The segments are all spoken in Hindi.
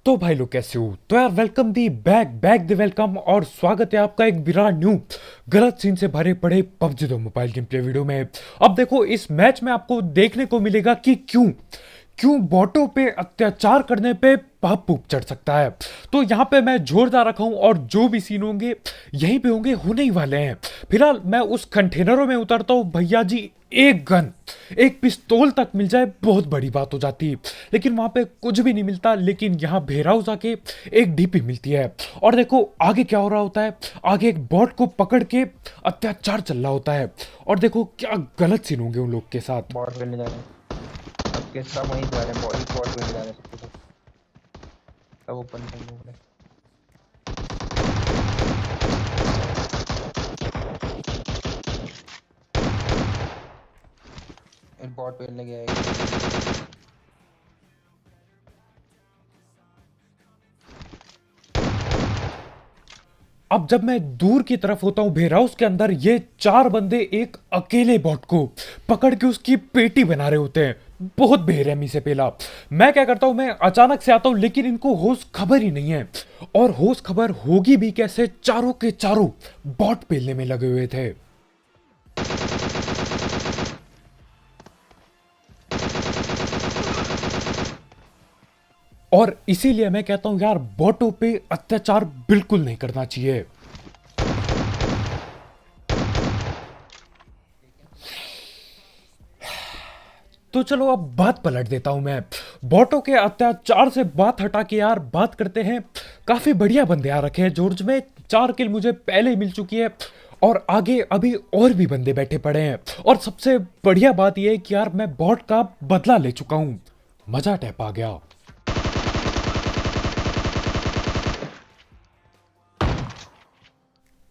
तो भाई लोग कैसे हो? तो यार welcome the back back the welcome और स्वागत है आपका एक विराट न्यू गलत सीन से भरे पड़े PUBG 2 mobile game play video में। अब देखो इस मैच में आपको देखने को मिलेगा कि क्यों क्यों बॉटों पे अत्याचार करने पे पाप पूप चढ़ सकता है। तो यहाँ पे मैं जोरदार रखा हूँ और जो भी सीन होंगे यहीं पे होंगे, होने ही वाले हैं। फिलहाल मैं उस कंटेनरों में उतरता हूँ भैया जी। एक गन, एक पिस्तौल तक मिल जाए बहुत बड़ी बात हो जाती है, लेकिन वहां पे कुछ भी नहीं मिलता। लेकिन यहाँ भेराउस आके एक डीपी मिलती है और देखो आगे क्या हो रहा होता है। आगे एक बॉट को पकड़ के अत्याचार चल रहा होता है और देखो क्या गलत सीन होंगे उन लोग के साथ। बॉट खेलने जा रहे हैं। सबके सब वहीं जा रहे हैं, बॉट खेलने जा रहे हैं सबके सब। सब ओपन में घूम रहे हैं। बॉट खेलने गया है। अब जब मैं दूर की तरफ होता हूं भेराउस के अंदर, ये चार बंदे एक अकेले बॉट को पकड़ के उसकी पेटी बना रहे होते हैं बहुत बेरहमी से। पहला मैं क्या करता हूं, मैं अचानक से आता हूं, लेकिन इनको होश खबर ही नहीं है। और होश खबर होगी भी कैसे, चारों के चारों बॉट पेलने में लगे हुए थे। और इसीलिए मैं कहता हूं यार, बॉटों पे अत्याचार बिल्कुल नहीं करना चाहिए। तो चलो अब बात पलट देता हूं मैं। बॉटों के अत्याचार से बात हटा के यार बात करते हैं। काफी बढ़िया बंदे आ रखे हैं जॉर्ज में। 4 किल मुझे पहले ही मिल चुकी है और आगे अभी और भी बंदे बैठे पड़े हैं। और सबसे बढ़िया बात यह है कि यार मैं बॉट का बदला ले चुका हूं। मजा टैप आ गया।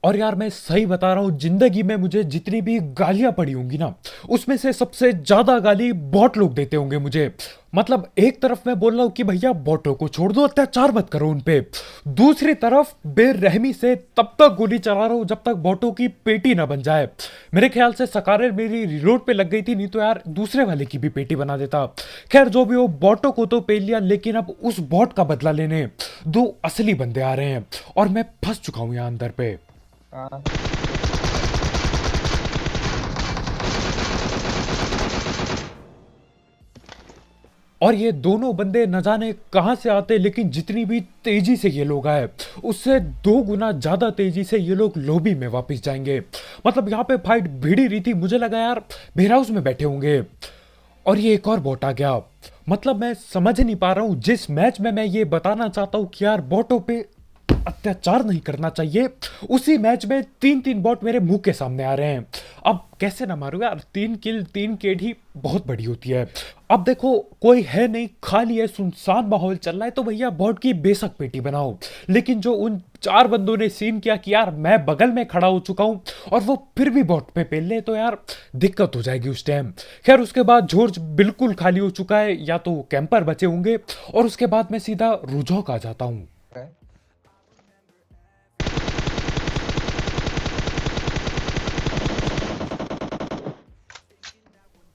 और यार मैं सही बता रहा हूं, जिंदगी में मुझे जितनी भी गालियां पड़ी होंगी ना, उसमें से सबसे ज्यादा गाली बॉट लोग देते होंगे मुझे। मतलब एक तरफ मैं बोल रहा हूं कि भैया बॉटों को छोड़ दो, अत्याचार मत करो उन पे। दूसरी तरफ बेरहमी से तब तक गोली चला रहा हूं जब तक बॉटों की पेटी ना बन जाए। मेरे ख्याल से सकारे मेरी रिलोड पे लग गई थी, नहीं तो यार दूसरे वाले की भी पेटी बना देता। खैर जो भी हो, बॉटों को तो पेल लिया, लेकिन अब उस बॉट का बदला लेने दो असली बंदे आ रहे हैं और मैं फंस चुका हूं यहां अंदर पे। हाँ, और ये दोनों बंदे न जाने कहां से आते, लेकिन जितनी भी तेजी से ये लोग आए उससे 2 गुना ज्यादा तेजी से ये लोग लॉबी में वापस जाएंगे। मतलब यहाँ पे फाइट भिड़ी रही थी, मुझे लगा यार वेयरहाउस में बैठे होंगे। और ये एक और बॉट आ गया। मतलब मैं समझ नहीं पा रहा हूं, जिस मैच में मैं ये बताना चाहता हूं कि यार बॉटों पे अत्याचार नहीं करना चाहिए, उसी मैच में 3-3 बॉट मेरे मुंह के सामने आ रहे हैं। अब कैसे ना मारूंगा यार, 3 किल 3 KD बहुत बड़ी होती है। अब देखो कोई है नहीं, खाली है, सुनसान माहौल चल रहा है, तो भैया बॉट की बेशक पेटी बनाओ। लेकिन जो उन 4 बंदों ने सीन किया कि यार मैं बगल में खड़ा हो चुका हूं और वो फिर भी बॉट पे पेल ले, तो यार दिक्कत हो जाएगी उस टाइम। खैर उसके बाद जॉर्ज बिल्कुल खाली हो चुका है, या तो कैंपर बचे होंगे, और उसके बाद मैं सीधा रुझौक आ जाता हूं। है।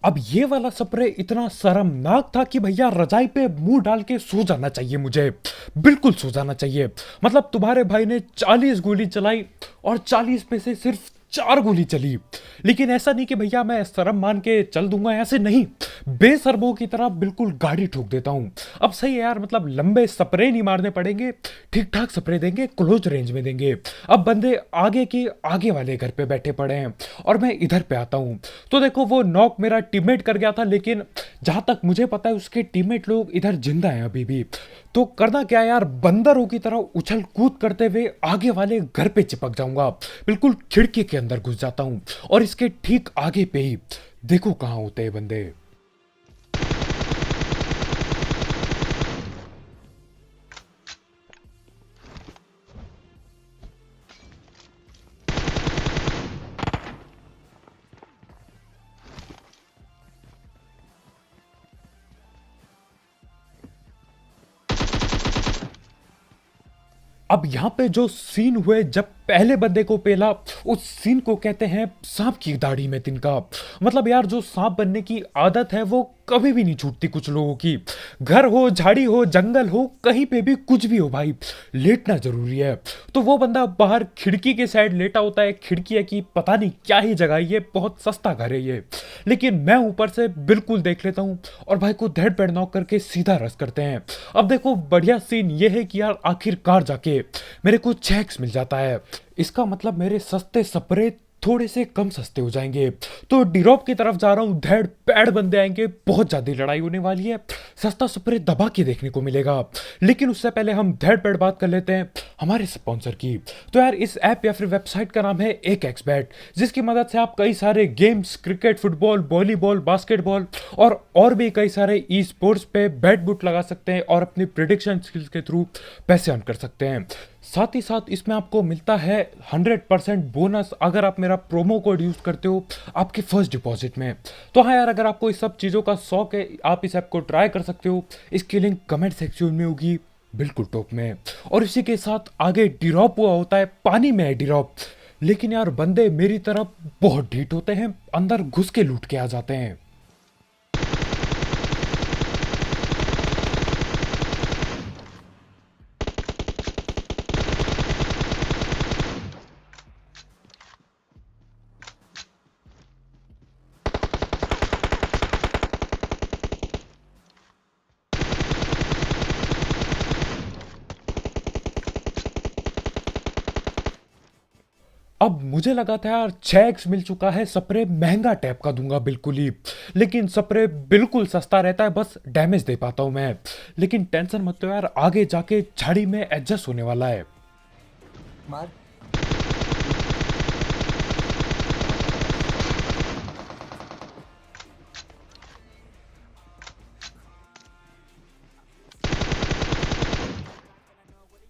अब ये वाला स्प्रे इतना शर्मनाक था कि भैया रजाई पे मुंह डाल के सो जाना चाहिए मुझे। बिल्कुल सो जाना चाहिए। मतलब तुम्हारे भाई ने 40 गोली चलाई और 40 पे से सिर्फ 4 गोली चली। लेकिन ऐसा नहीं कि भैया मैं शर्म मान के चल दूंगा, ऐसे नहीं। बेशर्मों की तरह बिल्कुल गाड़ी ठोक देता हूं। अब सही है यार, मतलब लंबे स्प्रे नहीं मारने पड़ेंगे, ठीक ठाक स्प्रे देंगे, क्लोज रेंज में देंगे। अब बंदे आगे के आगे वाले घर पे बैठे पड़े हैं और मैं इधर पे आता हूं। तो देखो वो नॉक मेरा टीममेट कर गया था, लेकिन जहां तक मुझे पता है उसके टीममेट लोग इधर जिंदा हैं अभी भी। तो करना क्या यार, बंदरों की तरह उछल कूद करते हुए आगे वाले घर पे चिपक जाऊंगा। बिल्कुल खिड़की के अंदर घुस जाता हूं और इसके ठीक आगे पे ही देखो कहां होते हैं बंदे। अब यहां पे जो सीन हुए जब पहले बंदे को पेला, उस सीन को कहते हैं सांप की दाढ़ी में तिनका। मतलब यार जो सांप बनने की आदत है वो कभी भी नहीं छूटती कुछ लोगों की। घर हो, झाड़ी हो, जंगल हो, कहीं पे भी कुछ भी हो भाई, लेटना जरूरी है। तो वो बंदा बाहर खिड़की के साइड लेटा होता है, खिड़की है कि पता नहीं क्या ही जगह है, ये बहुत सस्ता घर है ये, लेकिन मैं ऊपर से बिल्कुल देख लेता हूँ और भाई को धड़ पैड़ नॉक करके सीधा रस करते हैं। अब देखो बढ़िया सीन ये है कि यार आखिरकार जाके मेरे को चेक्स मिल जाता है। इसका मतलब मेरे सस्ते स्प्रे थोड़े से कम सस्ते हो जाएंगे। तो डिरॉप की तरफ जा रहा हूँ, धैड़ पैड़ बंदे आएंगे, बहुत ज्यादा लड़ाई होने वाली है, सस्ता स्प्रे दबा के देखने को मिलेगा। लेकिन उससे पहले हम धैड़ पैड़ बात कर लेते हैं हमारे स्पॉन्सर की। तो यार इस ऐप या फिर वेबसाइट का नाम है एक एक्सबैट, जिसकी मदद से आप कई सारे games, cricket, football, volleyball, basketball और भी कई सारे ई स्पोर्ट्स पे बैट बुट लगा सकते हैं और अपनी प्रिडिक्शन स्किल्स के थ्रू पैसे अर्न कर सकते हैं। साथ ही साथ इसमें आपको मिलता है 100% बोनस अगर आप मेरा प्रोमो कोड यूज करते हो आपके फर्स्ट डिपॉजिट में। तो हाँ यार, अगर आपको इस सब चीज़ों का शौक है, आप इस ऐप को ट्राई कर सकते हो। इसकी लिंक कमेंट सेक्शन में होगी बिल्कुल टॉप में। और इसी के साथ आगे डिरॉप हुआ होता है, पानी में है डिरॉप, लेकिन यार बंदे मेरी तरफ बहुत ढीठ होते हैं, अंदर घुस के लूट के आ जाते हैं। अब मुझे लगा था यार 6x मिल चुका है, स्प्रे महंगा टाइप का दूंगा बिल्कुल ही, लेकिन स्प्रे बिल्कुल सस्ता रहता है, बस डैमेज दे पाता हूं मैं। लेकिन टेंशन मत लो यार, आगे जाके झाड़ी में एडजस्ट होने वाला है। मार।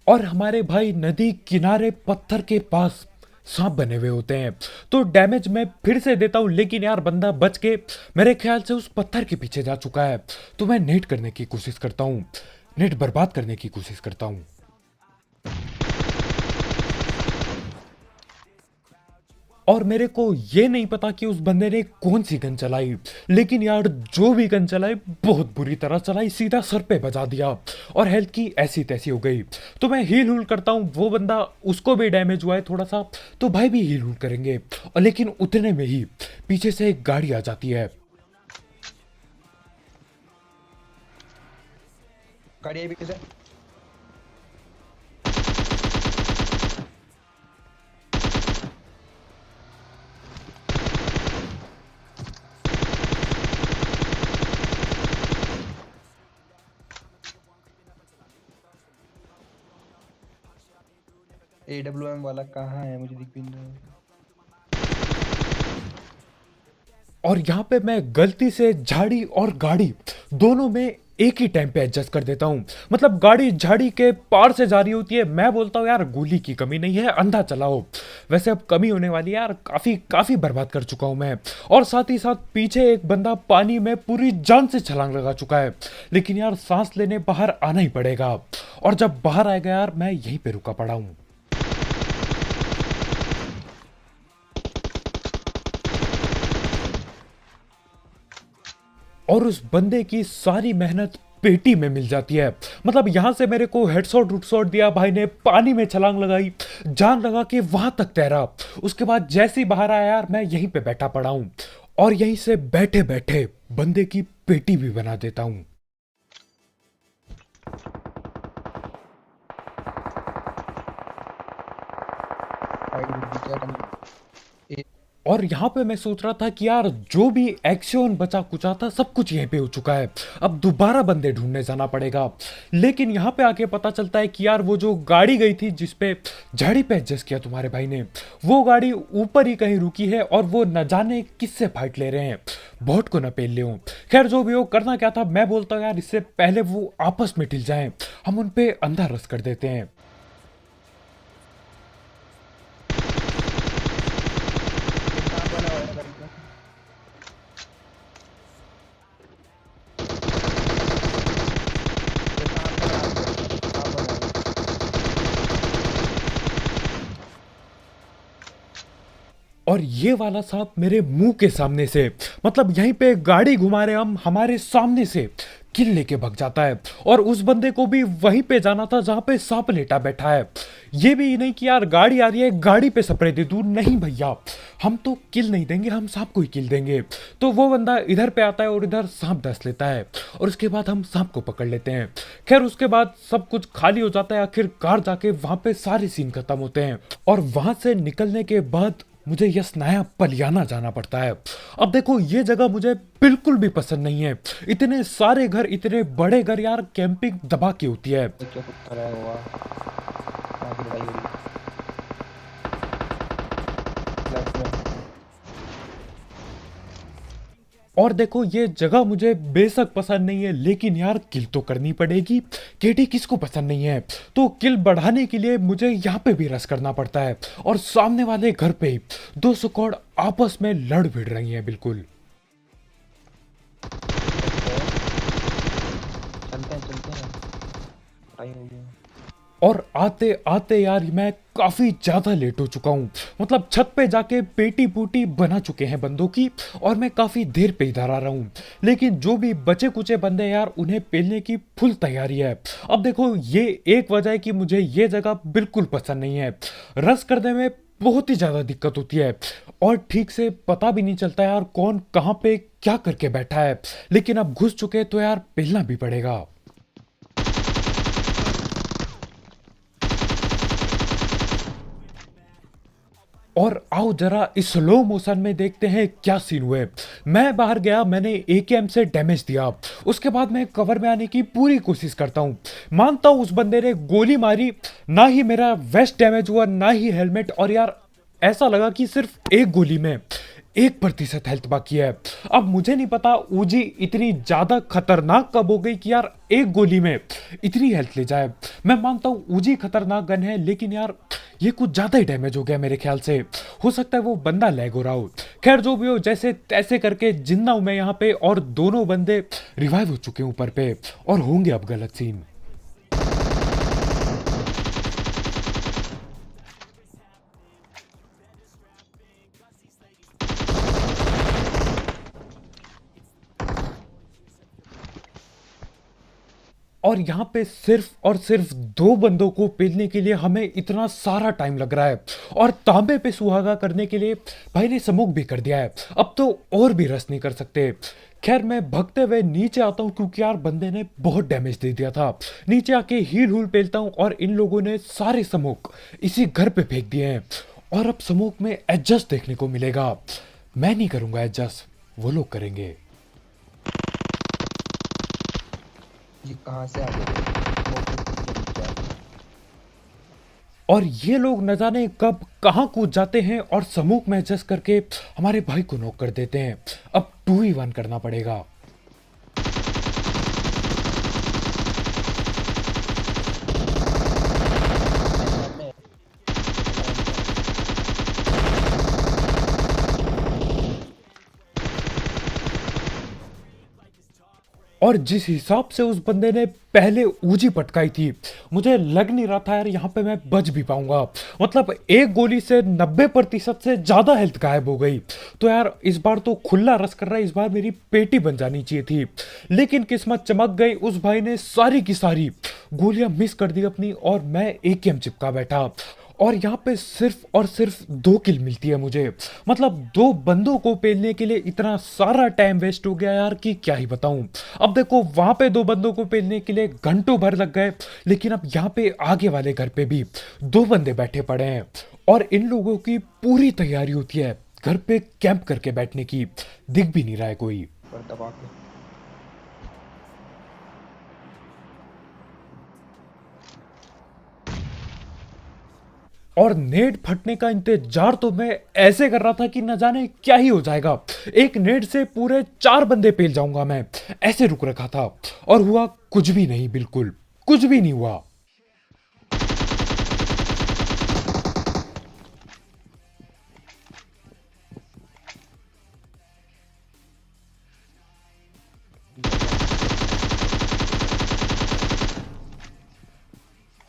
और हमारे भाई नदी किनारे पत्थर के पास सांप बने हुए होते हैं, तो डैमेज मैं फिर से देता हूं, लेकिन यार बंदा बच के मेरे ख्याल से उस पत्थर के पीछे जा चुका है। तो मैं नेट करने की कोशिश करता हूं, नेट बर्बाद करने की कोशिश करता हूं। और मेरे को ये नहीं पता कि उस बंदे ने कौन सी गन चलाई, लेकिन यार जो भी गन चलाई बहुत बुरी तरह चलाई, सीधा सर पे बजा दिया और हेल्थ की ऐसी तैसी हो गई। तो मैं हील हुल करता हूँ, वो बंदा उसको भी डैमेज हुआ है थोड़ा सा, तो भाई भी हील हुल करेंगे। और लेकिन उतने में ही पीछे से एक गाड़ी आ जाती है। गाड़ी भी किधर? AWM वाला कहाँ है, मुझे दिख भी नहीं रहा। और यहाँ पे मैं गलती से झाड़ी और गाड़ी दोनों में एक ही टाइम पे एडजस्ट कर देता हूँ। मतलब गाड़ी झाड़ी के पार से जा रही होती है, मैं बोलता हूँ यार गोली की कमी नहीं है, अंधा चलाओ। वैसे अब कमी होने वाली है यार, काफी काफी बर्बाद कर चुका हूँ मैं। और साथ ही साथ पीछे एक बंदा पानी में पूरी जान से छलांग लगा चुका है, लेकिन यार सांस लेने बाहर आना ही पड़ेगा। और जब बाहर आएगा यार, मैं यहीं पे रुका पड़ा हूँ। और उस बंदे की सारी मेहनत पेटी में मिल जाती है। मतलब यहां से मेरे को हेडशॉट रुटशॉट दिया भाई ने, पानी में छलांग लगाई, जान लगा के वहां तक तैरा। उसके बाद जैसे ही बाहर आया यार, मैं यहीं पे बैठा पड़ा हूं और यहीं से बैठे बैठे बंदे की पेटी भी बना देता हूं। क्या करना? और यहाँ पे मैं सोच रहा था कि यार जो भी एक्शन बचा कुचा था सब कुछ यहीं पे हो चुका है, अब दोबारा बंदे ढूंढने जाना पड़ेगा। लेकिन यहाँ पे आके पता चलता है कि यार वो जो गाड़ी गई थी जिसपे झाड़ी पे एडजस्ट किया तुम्हारे भाई ने, वो गाड़ी ऊपर ही कहीं रुकी है और वो न जाने किससे फाइट ले रहे हैं, बॉट को न पेल ले हो। खैर जो भी हो, करना क्या था, मैं बोलता हूँ यार इससे पहले वो आपस में ढिल जाए, हम उन पे अंधा रस कर देते हैं। कहाँ बना हुआ है गाड़ी का? ये कहाँ बना हुआ है? कहाँ बना हुआ है? और ये वाला सांप मेरे मुंह के सामने से, मतलब यहीं पे गाड़ी घुमा रहे हम हमारे सामने से, किल लेके भग जाता है। और उस बंदे को भी वहीं पे जाना था जहां पे सांप लेटा बैठा है। ये भी नहीं कि यार गाड़ी आ रही है गाड़ी पे स्प्रे दे दूं, नहीं भैया, हम तो किल नहीं देंगे, हम सांप को ही किल देंगे। तो वो बंदा इधर पे आता है और इधर सांप डस लेता है और उसके बाद हम सांप को पकड़ लेते हैं। खैर उसके बाद सब कुछ खाली हो जाता है, आखिरकार जाके वहां पे सारे सीन खत्म होते हैं। और वहां से निकलने के बाद मुझे यस नया पलियाना जाना पड़ता है। अब देखो ये जगह मुझे बिल्कुल भी पसंद नहीं है, इतने सारे घर, इतने बड़े घर, यार कैंपिंग दबा की होती है। एक क्या कुत्ता है हुआ, वहाँ की लड़ाई हो रही है लेफ्ट में। और देखो ये जगह मुझे बेशक पसंद नहीं है, लेकिन यार किल तो करनी पड़ेगी, केडी किसको पसंद नहीं है। तो किल बढ़ाने के लिए मुझे यहाँ पे भी रस करना पड़ता है। और सामने वाले घर पे ही दो स्क्वाड आपस में लड़ भिड़ रही हैं बिल्कुल। चलते हैं लड़ाई हो गई। और आते आते यार मैं काफी ज्यादा लेट हो चुका हूँ, मतलब छत पे जाके पेटी पूटी बना चुके हैं बंदों की, और मैं काफी देर पे इधर आ रहा हूँ। लेकिन जो भी बचे कुचे बंदे यार उन्हें पेलने की फुल तैयारी है। अब देखो ये एक वजह है कि मुझे ये जगह बिल्कुल पसंद नहीं है, रस करने में बहुत ही ज्यादा दिक्कत होती है और ठीक से पता भी नहीं चलता यार कौन कहाँ पे क्या करके बैठा है। लेकिन अब घुस चुके तो यार पेलना भी पड़ेगा। और आओ जरा इस स्लो मोशन में देखते हैं क्या सीन हुए। मैं बाहर गया, मैंने एकेएम से डैमेज दिया, उसके बाद मैं कवर में आने की पूरी कोशिश करता हूँ। मानता हूँ उस बंदे ने गोली मारी, ना ही मेरा वेस्ट डैमेज हुआ ना ही हेलमेट, और यार ऐसा लगा कि सिर्फ एक गोली में 1% हेल्थ बाकी है। अब मुझे नहीं पता ऊजी इतनी ज्यादा खतरनाक कब हो गई कि यार एक गोली में इतनी हेल्थ ले जाए। मैं मानता हूँ ऊजी खतरनाक गन है, लेकिन यार ये कुछ ज्यादा ही डैमेज हो गया मेरे ख्याल से। हो सकता है वो बंदा लैग हो रहा हो। खैर जो भी हो, जैसे तैसे करके जिंदा हूं मैं यहाँ पे, और दोनों बंदे रिवाइव हो चुके हैं ऊपर पे और होंगे अब गलत सीन। और यहाँ पे सिर्फ और सिर्फ दो बंदों को पेलने के लिए हमें इतना सारा टाइम लग रहा है, और तांबे पे सुहागा करने के लिए भाई ने स्मोक भी कर दिया है। अब तो और भी रस नहीं कर सकते। खैर मैं भगते हुए नीचे आता हूँ क्योंकि यार बंदे ने बहुत डैमेज दे दिया था। नीचे आके हील हूल पेलता हूँ और इन लोगों ने सारे स्मोक इसी घर पे फेंक दिए हैं। और अब स्मोक में एडजस्ट देखने को मिलेगा। मैं नहीं करूंगा एडजस्ट, वो लोग करेंगे। ये कहाँ से आ गए वो क्या? और ये लोग न जाने कब कहाँ कूद जाते हैं और समूह में एडजस्ट करके हमारे भाई को नॉक कर देते हैं। अब 2v1 करना पड़ेगा। और जिस हिसाब से उस बंदे ने पहले ऊजी पटकाई थी, मुझे लग नहीं रहा था यार यहाँ पे मैं बच भी पाऊंगा। मतलब एक गोली से 90% से ज्यादा हेल्थ गायब हो गई। तो यार इस बार तो खुला रस कर रहा है, इस बार मेरी पेटी बन जानी चाहिए थी। लेकिन किस्मत चमक गई, उस भाई ने सारी की सारी गोलियां मिस कर दी अपनी, और मैं एकेएम चिपका बैठा। और यहाँ पे सिर्फ और सिर्फ 2 किल मिलती है मुझे। मतलब 2 बंदों को पेलने के लिए इतना सारा टाइम वेस्ट हो गया यार कि क्या ही बताऊं। अब देखो वहां पे 2 बंदों को पेलने के लिए घंटों भर लग गए, लेकिन अब यहाँ पे आगे वाले घर पे भी 2 बंदे बैठे पड़े हैं और इन लोगों की पूरी तैयारी होती है घर पे कैंप करके बैठने की। दिख भी नहीं रहा है कोई। पर दबा के और नेट फटने का इंतजार तो मैं ऐसे कर रहा था कि न जाने क्या ही हो जाएगा। एक नेट से पूरे 4 बंदे पेल जाऊंगा मैं, ऐसे रुक रखा था। और हुआ कुछ भी नहीं, बिल्कुल कुछ भी नहीं हुआ।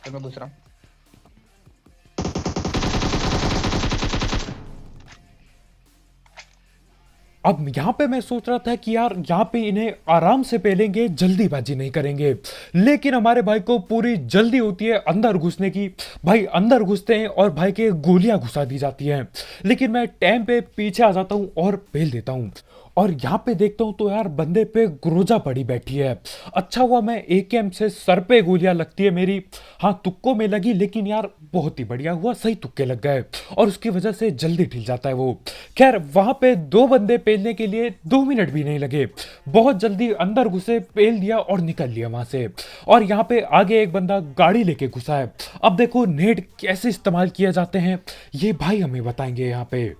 चलो दूसरा अब यहाँ पे मैं सोच रहा था कि यार यहाँ पे इन्हें आराम से पेलेंगे, जल्दीबाजी नहीं करेंगे, लेकिन हमारे भाई को पूरी जल्दी होती है अंदर घुसने की। भाई अंदर घुसते हैं और भाई के गोलियां घुसा दी जाती हैं, लेकिन मैं टाइम पे पीछे आ जाता हूँ और पेल देता हूँ। और यहाँ पे देखता हूँ तो यार बंदे पे ग्रोजा पड़ी बैठी है। अच्छा हुआ मैं एकेएम से सर पे गोलियां लगती है मेरी, हाँ तुक्कों में लगी, लेकिन यार बहुत ही बढ़िया हुआ, सही तुक्के लग गए और उसकी वजह से जल्दी ढिल जाता है वो। खैर वहां पे दो बंदे पेलने के लिए 2 मिनट भी नहीं लगे, बहुत जल्दी अंदर घुसे, पेल दिया और निकल लिया वहां से। और यहाँ पे आगे एक बंदा गाड़ी लेके घुसा है। अब देखो नेट कैसे इस्तेमाल किए जाते हैं ये भाई हमें बताएंगे यहाँ पे।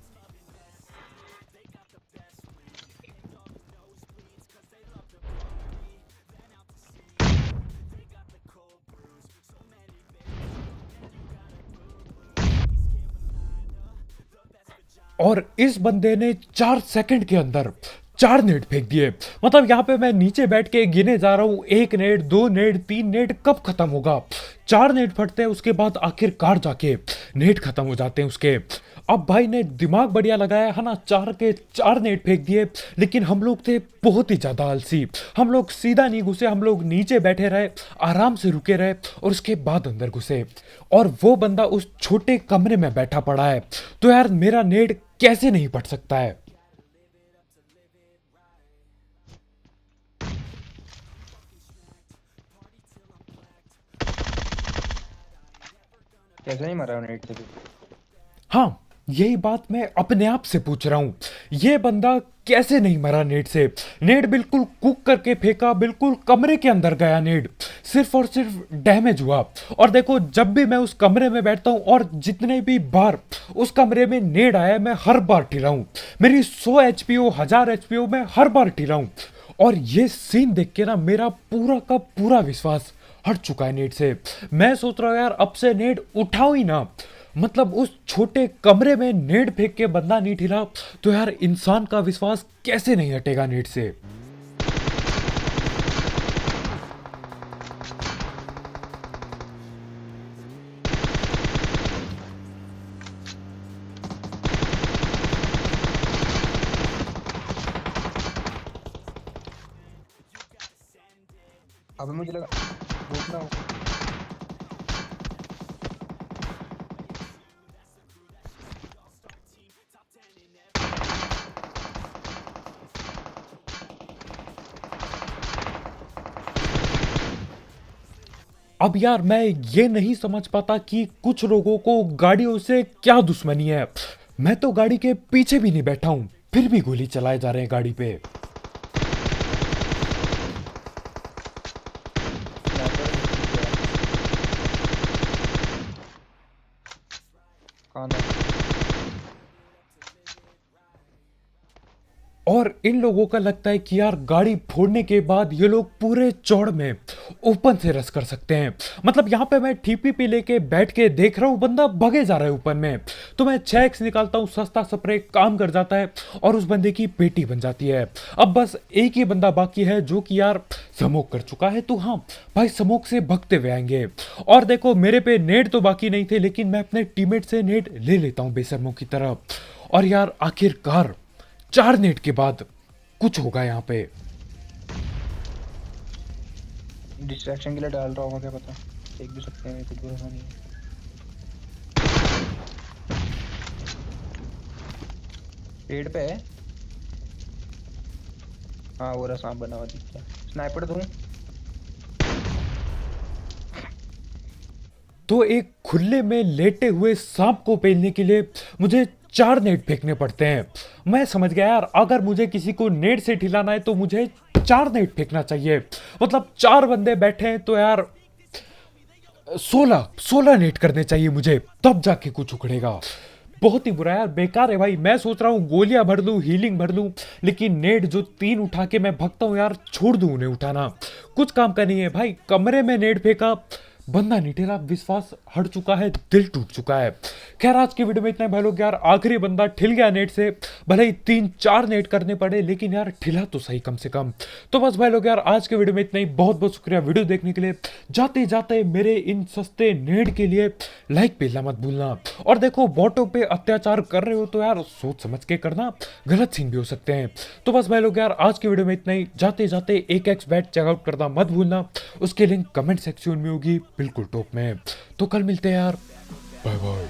और इस बंदे ने 4 सेकंड के अंदर 4 नेट फेंक दिए। मतलब यहाँ पे मैं नीचे बैठ के गिने जा रहा हूँ, 1 नेट, 2 नेट, 3 नेट, कब खत्म होगा। 4 नेट फटते हैं, उसके बाद आखिरकार जाके नेट खत्म हो जाते हैं उसके। अब भाई ने दिमाग बढ़िया लगाया है ना, 4 के 4 नेट फेंक दिए, लेकिन हम लोग थे बहुत ही ज्यादा आलसी। हम लोग सीधा नहीं घुसे, हम लोग नीचे बैठे रहे, आराम से रुके रहे और उसके बाद अंदर घुसे। और वो बंदा उस छोटे कमरे में बैठा पड़ा है, तो यार मेरा नेट कैसे नहीं फट सकता है। कैसे नहीं मरा नेट से भी? हाँ यही बात मैं अपने आप से पूछ रहा हूं, ये बंदा कैसे नहीं मरा नेट से। नेट बिल्कुल कुक करके फेंका, बिल्कुल कमरे के अंदर गया नेट, सिर्फ और सिर्फ डैमेज हुआ। और देखो जब भी मैं उस कमरे में बैठता हूं और जितने भी बार उस कमरे में नेट आया, मैं हर बार ठिला हूं। मेरी 100 एचपी हो, 1000 एचपी हो, मैं हर बार ठिला हूं। और ये सीन देख के ना मेरा पूरा का पूरा विश्वास हट चुका है नेट से। मैं सोच रहा हूँ यार अब से नेट उठाओ ही ना। मतलब उस छोटे कमरे में नेट फेंक के बंदा नहीं ठिला, तो यार इंसान का विश्वास कैसे नहीं हटेगा नेट से। अब मुझे लगा रुकना हो। अब यार मैं ये नहीं समझ पाता कि कुछ लोगों को गाड़ियों से क्या दुश्मनी है। मैं तो गाड़ी के पीछे भी नहीं बैठा हूं, फिर भी गोली चलाए जा रहे हैं गाड़ी पे। स्नाइपर कहाँ है? और इन लोगों का लगता है कि यार गाड़ी फोड़ने के बाद ये लोग पूरे चौड़ में ओपन से रस कर सकते हैं। मतलब यहाँ पे मैं टीपी पे लेके बैठ के देख रहा हूँ, बंदा भगे जा रहा है ओपन में, तो मैं 6x निकालता हूँ, सस्ता स्प्रे काम कर जाता है और उस बंदे की पेटी बन जाती है। अब बस एक ही बंदा बाकी है जो कि यार स्मोक कर चुका है, तो हाँ भाई स्मोक से भगते हुए आएंगे। और देखो मेरे पे नेट तो बाकी नहीं थे, लेकिन मैं अपने टीममेट से नेट ले लेता हूँ बेशर्मों की तरह। और यार आखिरकार 4 नेट के बाद कुछ होगा यहाँ पे। डिस्ट्रैक्शन के लिए डाल रहा होगा, क्या पता देख भी सकते हैं, कुछ भरोसा नहीं है। पेड़ पे है। हाँ वो रहा, सांप बना हुआ दिखता है। स्नाइपर दूं? तो एक खुले में लेटे हुए सांप को पेलने के लिए मुझे 4 नेट फेंकने पड़ते हैं। मैं समझ गया यार, अगर मुझे किसी को नेट से ठिलाना है तो मुझे 4 नेट फेंकना चाहिए। मतलब 4 बंदे बैठे हैं तो यार 16 नेट करने चाहिए मुझे, तब जाके कुछ उखड़ेगा। बहुत ही बुरा यार, बेकार है भाई। मैं सोच रहा हूँ गोलियां भर लूं, हीलिंग भर लूं, लेकिन नेट जो 3 उठा के मैं भगता हूँ यार, छोड़ दूं उन्हें उठाना, कुछ काम का नहीं है भाई। कमरे में नेट फेंका, बंदा नहीं ठेला, विश्वास हट चुका है, दिल टूट चुका है। खैर आज की वीडियो में इतना ही भाई लोग। यार आखिरी बंदा ठिल गया नेट से, भले ही 3-4 नेट करने पड़े, लेकिन यार ठिला तो सही कम से कम। तो बस भाई लोग यार आज के वीडियो में इतना ही। बहुत बहुत शुक्रिया वीडियो देखने के लिए। जाते जाते मेरे इन सस्ते नेट के लिए लाइक भेजना मत भूलना। और देखो बॉटों पे अत्याचार कर रहे हो तो यार सोच समझ के करना, गलत सीन भी हो सकते हैं। तो बस भाई लोग यार आज की वीडियो में इतना ही। जाते जाते एक एक्स बैट चेकआउट करना मत भूलना, उसकी लिंक कमेंट सेक्शन में होगी, बिल्कुल टॉप में। तो कल मिलते हैं यार, बाय बाय।